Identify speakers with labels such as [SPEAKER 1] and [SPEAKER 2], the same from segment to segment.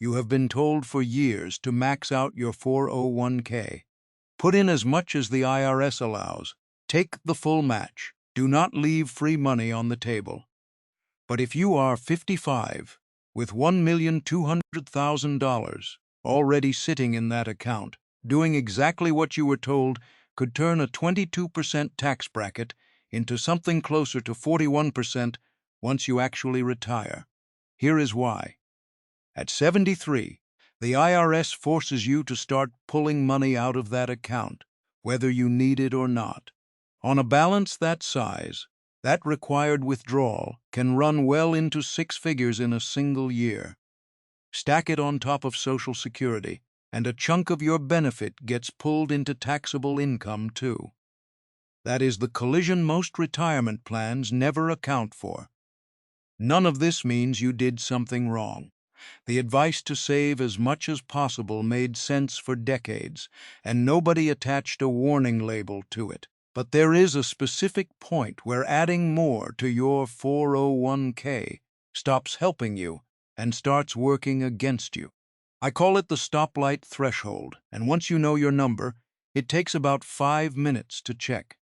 [SPEAKER 1] You have been told for years to max out your 401k. Put in as much as the IRS allows. Take the full match. Do not leave free money on the table. But if you are 55 with $1,200,000 already sitting in that account, doing exactly what you were told could turn a 22% tax bracket into something closer to 41% once you actually retire. Here is why. At 73, the IRS forces you to start pulling money out of that account, whether you need it or not. On a balance that size, that required withdrawal can run well into 6 figures in a single year. Stack it on top of Social Security, and a chunk of your benefit gets pulled into taxable income too. That is the collision most retirement plans never account for. None of this means you did something wrong. The advice to save as much as possible made sense for decades, and nobody attached a warning label to it. But there is a specific point where adding more to your 401k stops helping you and starts working against you. I call it the stoplight threshold, and once you know your number, it takes about 5 minutes to check.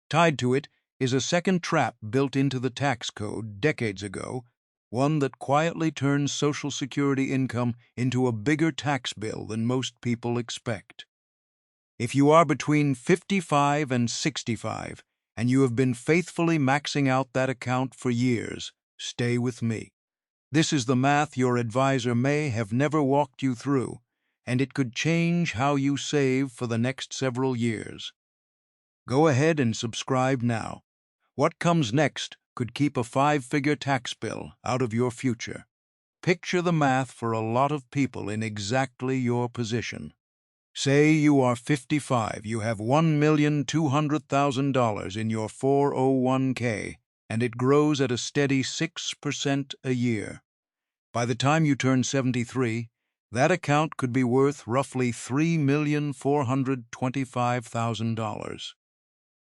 [SPEAKER 1] Tied to it is a second trap built into the tax code decades ago, one that quietly turns Social Security income into a bigger tax bill than most people expect. If you are between 55 and 65, and you have been faithfully maxing out that account for years, stay with me. This is the math your advisor may have never walked you through, and it could change how you save for the next several years. Go ahead and subscribe now. What comes next could keep a 5-figure tax bill out of your future. Picture the math for a lot of people in exactly your position. Say you are 55, you have $1,200,000 in your 401k, and it grows at a steady 6% a year. By the time you turn 73, that account could be worth roughly $3,425,000.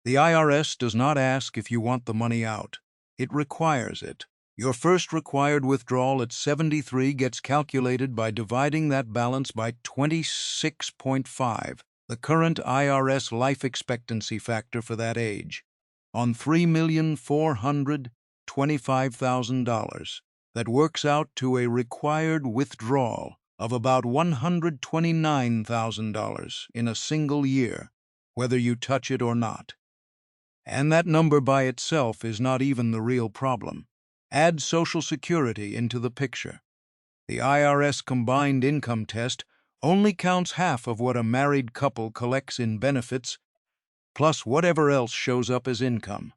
[SPEAKER 1] The IRS does not ask if you want the money out. It requires it. Your first required withdrawal at 73 gets calculated by dividing that balance by 26.5, the current IRS life expectancy factor for that age, on $3,425,000. That works out to a required withdrawal of about $129,000 in a single year, whether you touch it or not. And that number by itself is not even the real problem. Add Social Security into the picture. The IRS combined income test only counts half of what a married couple collects in benefits, plus whatever else shows up as income.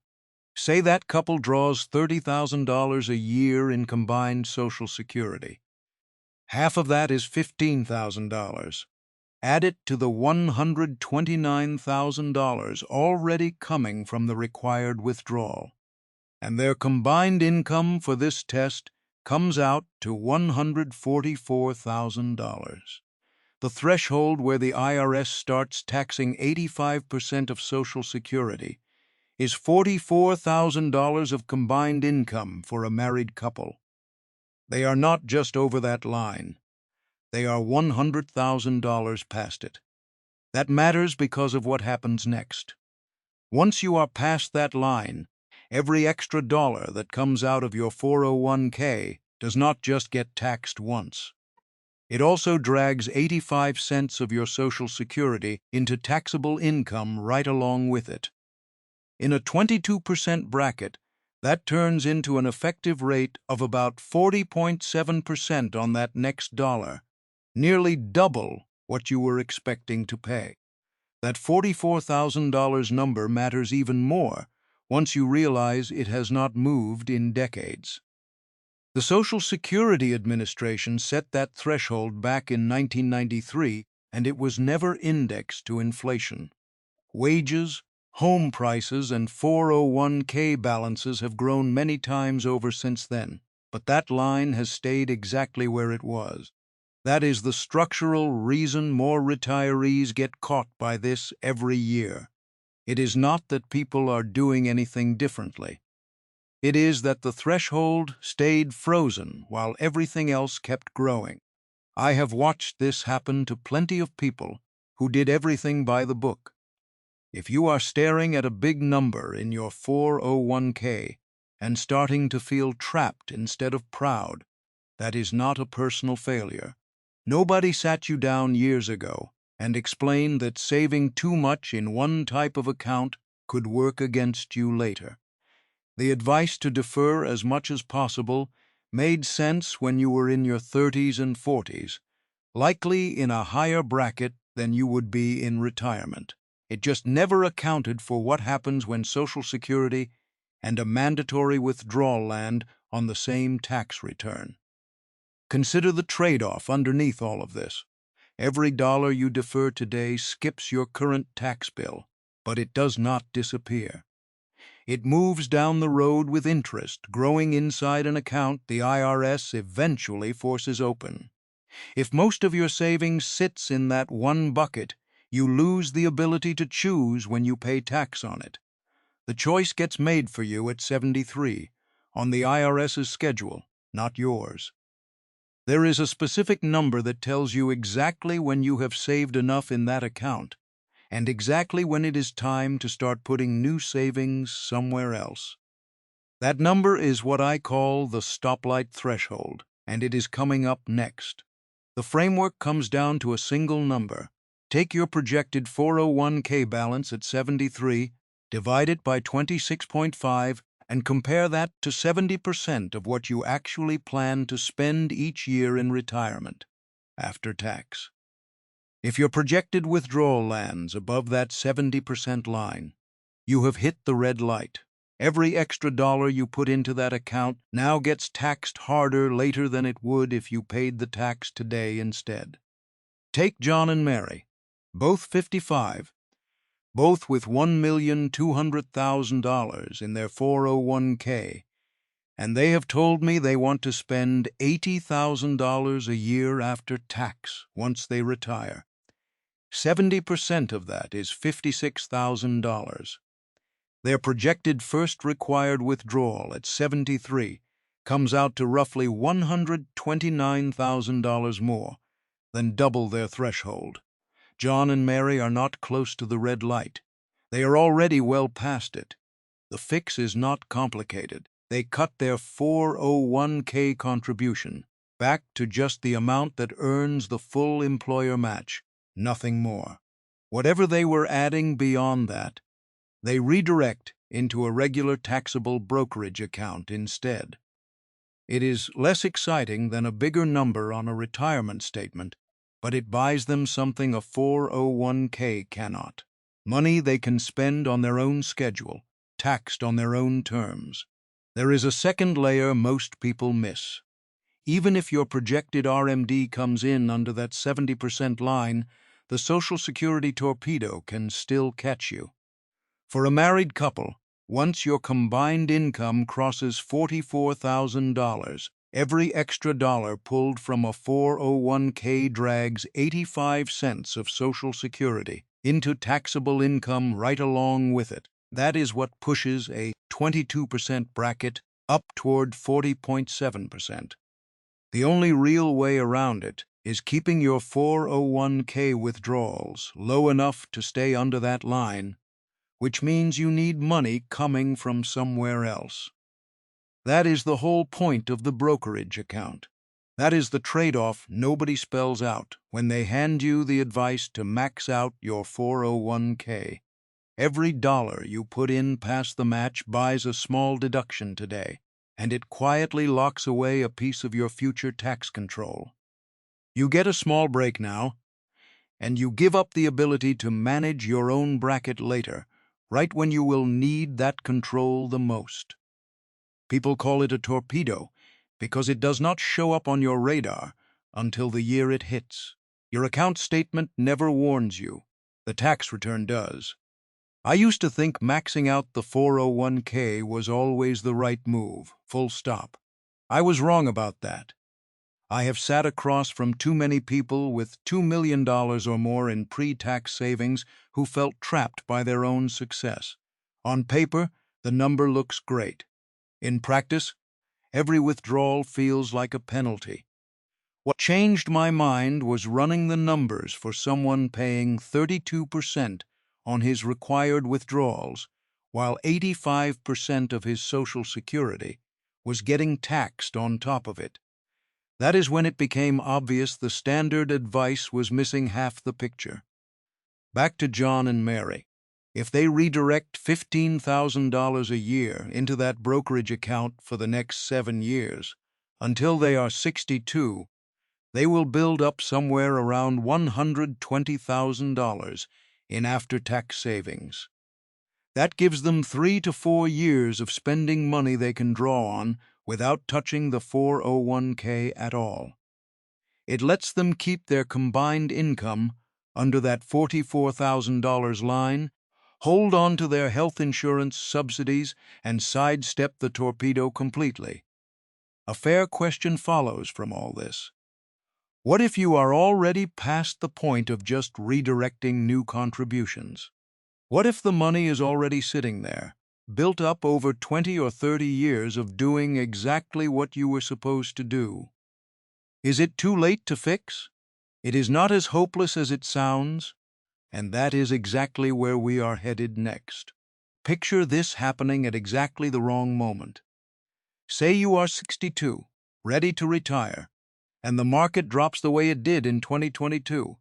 [SPEAKER 1] Say that couple draws $30,000 a year in combined Social Security. Half of that is $15,000. Add it to the $129,000 already coming from the required withdrawal, and their combined income for this test comes out to $144,000. The threshold where the IRS starts taxing 85% of Social Security is $44,000 of combined income for a married couple. They are not just over that line. They are $100,000 past it. That matters because of what happens next. Once you are past that line, every extra dollar that comes out of your 401k does not just get taxed once. It also drags 85 cents of your Social Security into taxable income right along with it. In a 22% bracket, that turns into an effective rate of about 40.7% on that next dollar, nearly double what you were expecting to pay. That $44,000 number matters even more once you realize it has not moved in decades. The Social Security Administration set that threshold back in 1993, and it was never indexed to inflation. Wages, home prices, and 401k balances have grown many times over since then, but that line has stayed exactly where it was. That is the structural reason more retirees get caught by this every year. It is not that people are doing anything differently. It is that the threshold stayed frozen while everything else kept growing. I have watched this happen to plenty of people who did everything by the book. If you are staring at a big number in your 401k and starting to feel trapped instead of proud, that is not a personal failure. Nobody sat you down years ago and explained that saving too much in one type of account could work against you later. The advice to defer as much as possible made sense when you were in your 30s and 40s, likely in a higher bracket than you would be in retirement. It just never accounted for what happens when Social Security and a mandatory withdrawal land on the same tax return. Consider the trade-off underneath all of this. Every dollar you defer today skips your current tax bill, but it does not disappear. It moves down the road with interest, growing inside an account the IRS eventually forces open. If most of your savings sits in that one bucket, you lose the ability to choose when you pay tax on it. The choice gets made for you at 73, on the IRS's schedule, not yours. There is a specific number that tells you exactly when you have saved enough in that account, and exactly when it is time to start putting new savings somewhere else. That number is what I call the stoplight threshold, and it is coming up next. The framework comes down to a single number. Take your projected 401k balance at 73, divide it by 26.5, and compare that to 70% of what you actually plan to spend each year in retirement, after tax. If your projected withdrawal lands above that 70% line, you have hit the red light. Every extra dollar you put into that account now gets taxed harder later than it would if you paid the tax today instead. Take John and Mary, both 55, both with $1,200,000 in their 401k, and they have told me they want to spend $80,000 a year after tax once they retire. 70% of that is $56,000. Their projected first required withdrawal at 73 comes out to roughly $129,000 more than double their threshold. John and Mary are not close to the red light. They are already well past it. The fix is not complicated. They cut their 401k contribution back to just the amount that earns the full employer match, nothing more. Whatever they were adding beyond that, they redirect into a regular taxable brokerage account instead. It is less exciting than a bigger number on a retirement statement, but it buys them something a 401k cannot. Money they can spend on their own schedule, taxed on their own terms. There is a second layer most people miss. Even if your projected RMD comes in under that 70% line, the Social Security torpedo can still catch you. For a married couple, once your combined income crosses $44,000, every extra dollar pulled from a 401k drags 85 cents of Social Security into taxable income right along with it. That is what pushes a 22% bracket up toward 40.7%. The only real way around it is keeping your 401k withdrawals low enough to stay under that line, which means you need money coming from somewhere else. That is the whole point of the brokerage account. That is the trade-off nobody spells out when they hand you the advice to max out your 401k. Every dollar you put in past the match buys a small deduction today, and it quietly locks away a piece of your future tax control. You get a small break now, and you give up the ability to manage your own bracket later, right when you will need that control the most. People call it a torpedo because it does not show up on your radar until the year it hits. Your account statement never warns you. The tax return does. I used to think maxing out the 401k was always the right move, full stop. I was wrong about that. I have sat across from too many people with $2 million or more in pre-tax savings who felt trapped by their own success. On paper, the number looks great. In practice, every withdrawal feels like a penalty. What changed my mind was running the numbers for someone paying 32% on his required withdrawals, while 85% of his Social Security was getting taxed on top of it. That is when it became obvious the standard advice was missing half the picture. Back to John and Mary. If they redirect $15,000 a year into that brokerage account for the next 7 years, until they are 62, they will build up somewhere around $120,000 in after-tax savings. That gives them 3 to 4 years of spending money they can draw on without touching the 401k at all. It lets them keep their combined income under that $44,000 line, hold on to their health insurance subsidies, and sidestep the torpedo completely. A fair question follows from all this. What if you are already past the point of just redirecting new contributions? What if the money is already sitting there, built up over 20 or 30 years of doing exactly what you were supposed to do? Is it too late to fix? It is not as hopeless as it sounds, and that is exactly where we are headed next. Picture this happening at exactly the wrong moment. Say you are 62, ready to retire, and the market drops the way it did in 2022,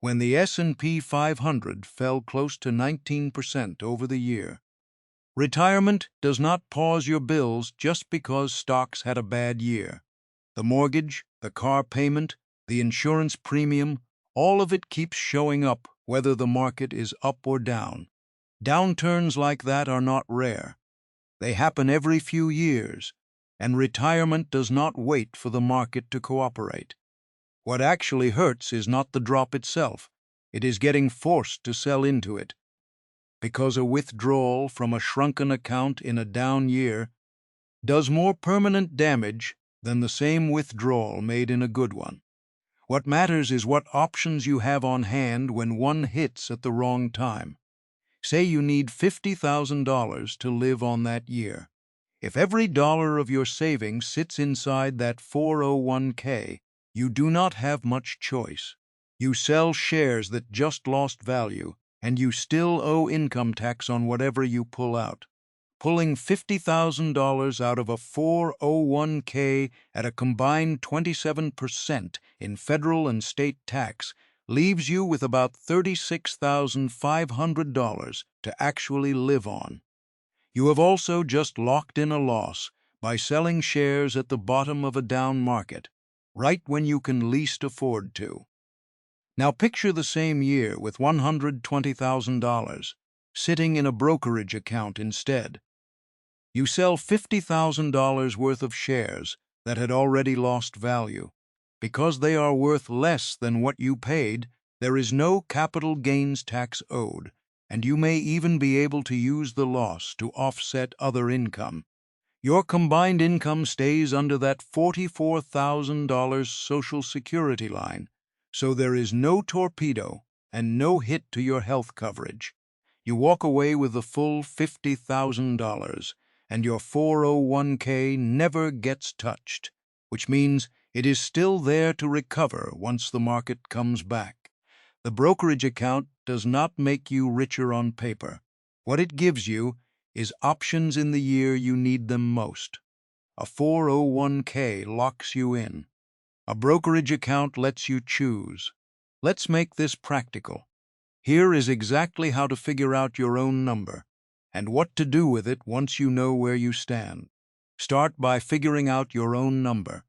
[SPEAKER 1] when the S&P 500 fell close to 19% over the year. Retirement does not pause your bills just because stocks had a bad year. The mortgage, the car payment, the insurance premium, all of it keeps showing up whether the market is up or down. Downturns like that are not rare. They happen every few years, and retirement does not wait for the market to cooperate. What actually hurts is not the drop itself, it is getting forced to sell into it. Because a withdrawal from a shrunken account in a down year does more permanent damage than the same withdrawal made in a good one. What matters is what options you have on hand when one hits at the wrong time. Say you need $50,000 to live on that year. If every dollar of your savings sits inside that 401k, you do not have much choice. You sell shares that just lost value, and you still owe income tax on whatever you pull out. Pulling $50,000 out of a 401k at a combined 27% in federal and state tax leaves you with about $36,500 to actually live on. You have also just locked in a loss by selling shares at the bottom of a down market, right when you can least afford to. Now picture the same year with $120,000 sitting in a brokerage account instead. You sell $50,000 worth of shares that had already lost value. Because they are worth less than what you paid, there is no capital gains tax owed, and you may even be able to use the loss to offset other income. Your combined income stays under that $44,000 Social Security line, so there is no torpedo and no hit to your health coverage. You walk away with the full $50,000, and your 401k never gets touched, which means it is still there to recover once the market comes back. The brokerage account does not make you richer on paper. What it gives you is options in the year you need them most. A 401k locks you in. A brokerage account lets you choose. Let's make this practical. Here is exactly how to figure out your own number and what to do with it once you know where you stand. Start by figuring out your own number.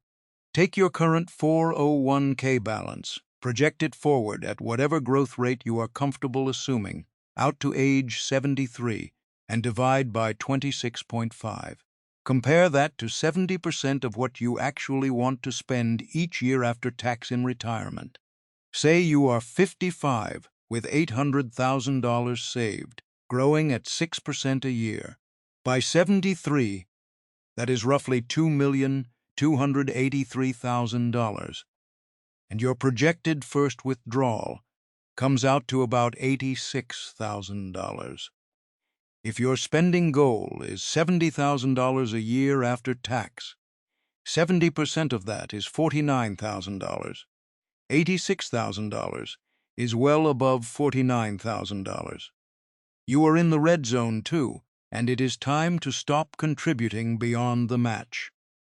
[SPEAKER 1] Take your current 401k balance, project it forward at whatever growth rate you are comfortable assuming, out to age 73, and divide by 26.5. Compare that to 70% of what you actually want to spend each year after tax in retirement. Say you are 55 with $800,000 saved, growing at 6% a year. By 73, that is roughly $2,283,000, and your projected first withdrawal comes out to about $86,000. If your spending goal is $70,000 a year after tax, 70% of that is $49,000. $86,000 is well above $49,000. You are in the red zone too, and it is time to stop contributing beyond the match.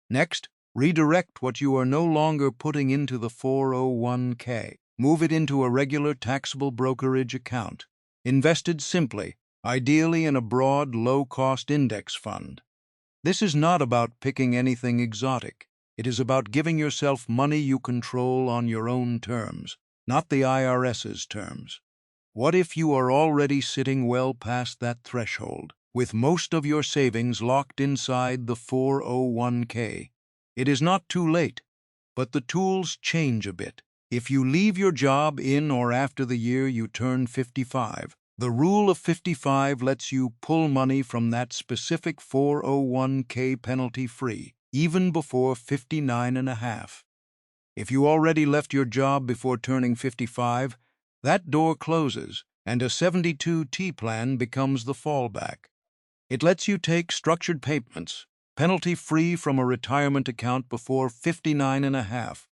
[SPEAKER 1] Next, redirect what you are no longer putting into the 401k. Move it into a regular taxable brokerage account, invested simply, ideally in a broad, low-cost index fund. This is not about picking anything exotic. It is about giving yourself money you control on your own terms, not the IRS's terms. What if you are already sitting well past that threshold, with most of your savings locked inside the 401k? It is not too late, but the tools change a bit. If you leave your job in or after the year you turn 55, the rule of 55 lets you pull money from that specific 401k penalty-free, even before 59 and a half. If you already left your job before turning 55, that door closes and a 72T plan becomes the fallback. It lets you take structured payments, penalty-free from a retirement account before 59 and a half,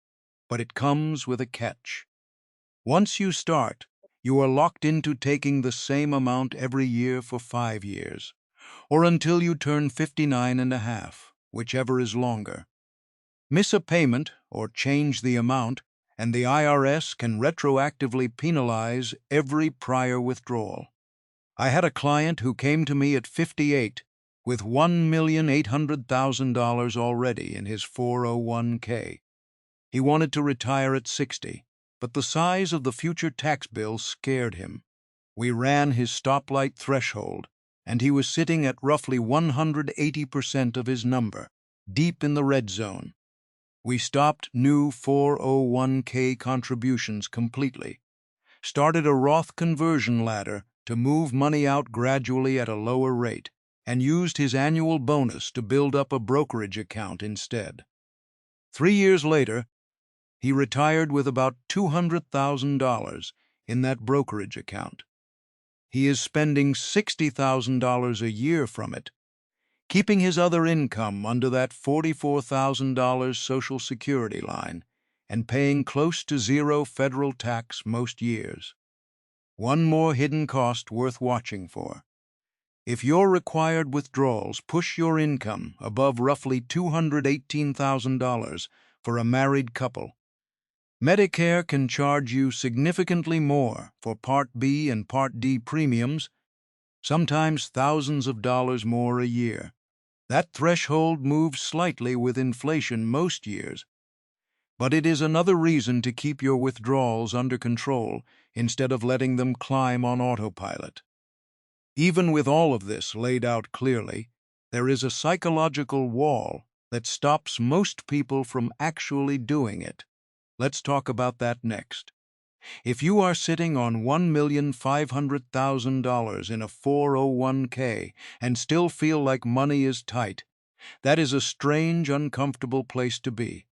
[SPEAKER 1] but it comes with a catch. Once you start, you are locked into taking the same amount every year for 5 years, or until you turn 59 and a half, whichever is longer. Miss a payment or change the amount, and the IRS can retroactively penalize every prior withdrawal. I had a client who came to me at 58 with $1,800,000 already in his 401k. He wanted to retire at 60, but the size of the future tax bill scared him. We ran his stoplight threshold, and he was sitting at roughly 180% of his number, deep in the red zone. We stopped new 401k contributions completely, started a Roth conversion ladder to move money out gradually at a lower rate, and used his annual bonus to build up a brokerage account instead. 3 years later, he retired with about $200,000 in that brokerage account. He is spending $60,000 a year from it, keeping his other income under that $44,000 Social Security line, and paying close to zero federal tax most years. One more hidden cost worth watching for. If your required withdrawals push your income above roughly $218,000 for a married couple, Medicare can charge you significantly more for Part B and Part D premiums, sometimes thousands of dollars more a year. That threshold moves slightly with inflation most years, but it is another reason to keep your withdrawals under control instead of letting them climb on autopilot. Even with all of this laid out clearly, there is a psychological wall that stops most people from actually doing it. Let's talk about that next. If you are sitting on $1,500,000 in a 401k and still feel like money is tight, that is a strange, uncomfortable place to be.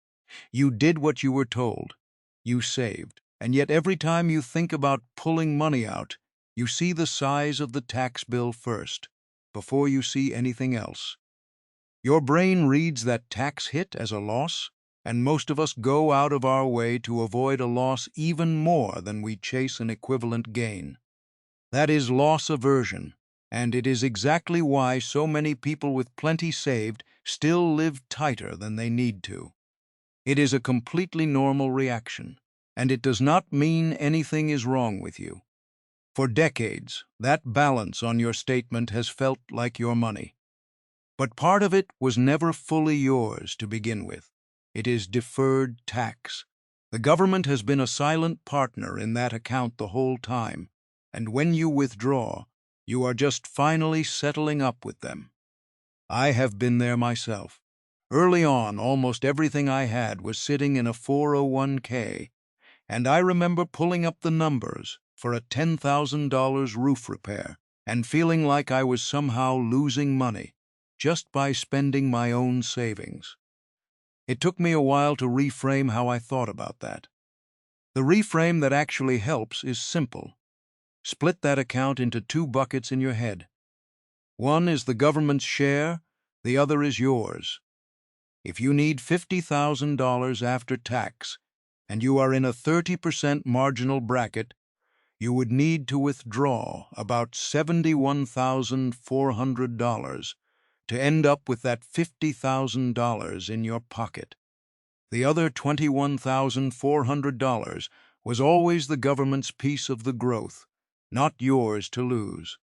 [SPEAKER 1] You did what you were told. You saved. And yet every time you think about pulling money out, you see the size of the tax bill first, before you see anything else. Your brain reads that tax hit as a loss, and most of us go out of our way to avoid a loss even more than we chase an equivalent gain. That is loss aversion, and it is exactly why so many people with plenty saved still live tighter than they need to. It is a completely normal reaction, and it does not mean anything is wrong with you. For decades, that balance on your statement has felt like your money. But part of it was never fully yours to begin with. It is deferred tax. The government has been a silent partner in that account the whole time, and when you withdraw, you are just finally settling up with them. I have been there myself. Early on, almost everything I had was sitting in a 401k, and I remember pulling up the numbers for a $10,000 roof repair and feeling like I was somehow losing money just by spending my own savings. It took me a while to reframe how I thought about that. The reframe that actually helps is simple. Split that account into 2 buckets in your head. One is the government's share, the other is yours. If you need $50,000 after tax, and you are in a 30% marginal bracket, you would need to withdraw about $71,400 to end up with that $50,000 in your pocket. The other $21,400 was always the government's piece of the growth, not yours to lose.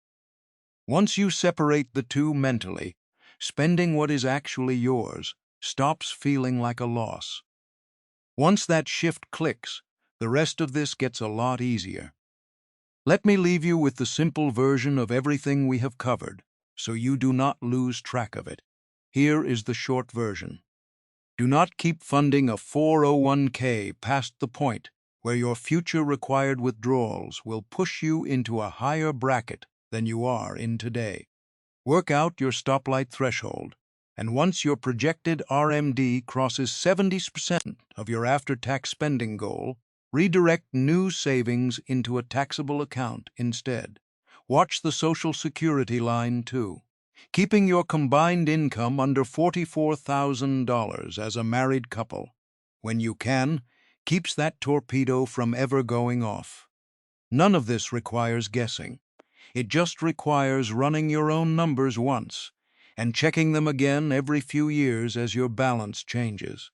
[SPEAKER 1] Once you separate the two mentally, spending what is actually yours stops feeling like a loss. Once that shift clicks, the rest of this gets a lot easier. Let me leave you with the simple version of everything we have covered, so you do not lose track of it. Here is the short version. Do not keep funding a 401k past the point where your future required withdrawals will push you into a higher bracket than you are in today. Work out your stoplight threshold, and once your projected RMD crosses 70% of your after-tax spending goal, redirect new savings into a taxable account instead. Watch the Social Security line too. Keeping your combined income under $44,000 as a married couple, when you can, keeps that torpedo from ever going off. None of this requires guessing. It just requires running your own numbers once and checking them again every few years as your balance changes.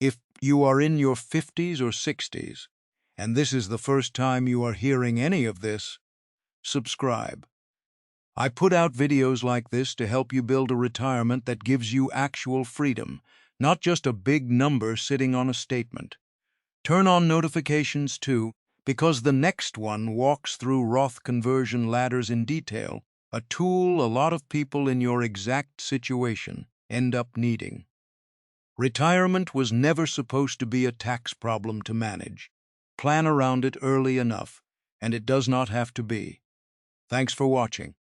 [SPEAKER 1] If you are in your 50s or 60s, and this is the first time you are hearing any of this, subscribe. I put out videos like this to help you build a retirement that gives you actual freedom, not just a big number sitting on a statement. Turn on notifications too, because the next one walks through Roth conversion ladders in detail, a tool a lot of people in your exact situation end up needing. Retirement was never supposed to be a tax problem to manage. Plan around it early enough, and it does not have to be. Thanks for watching.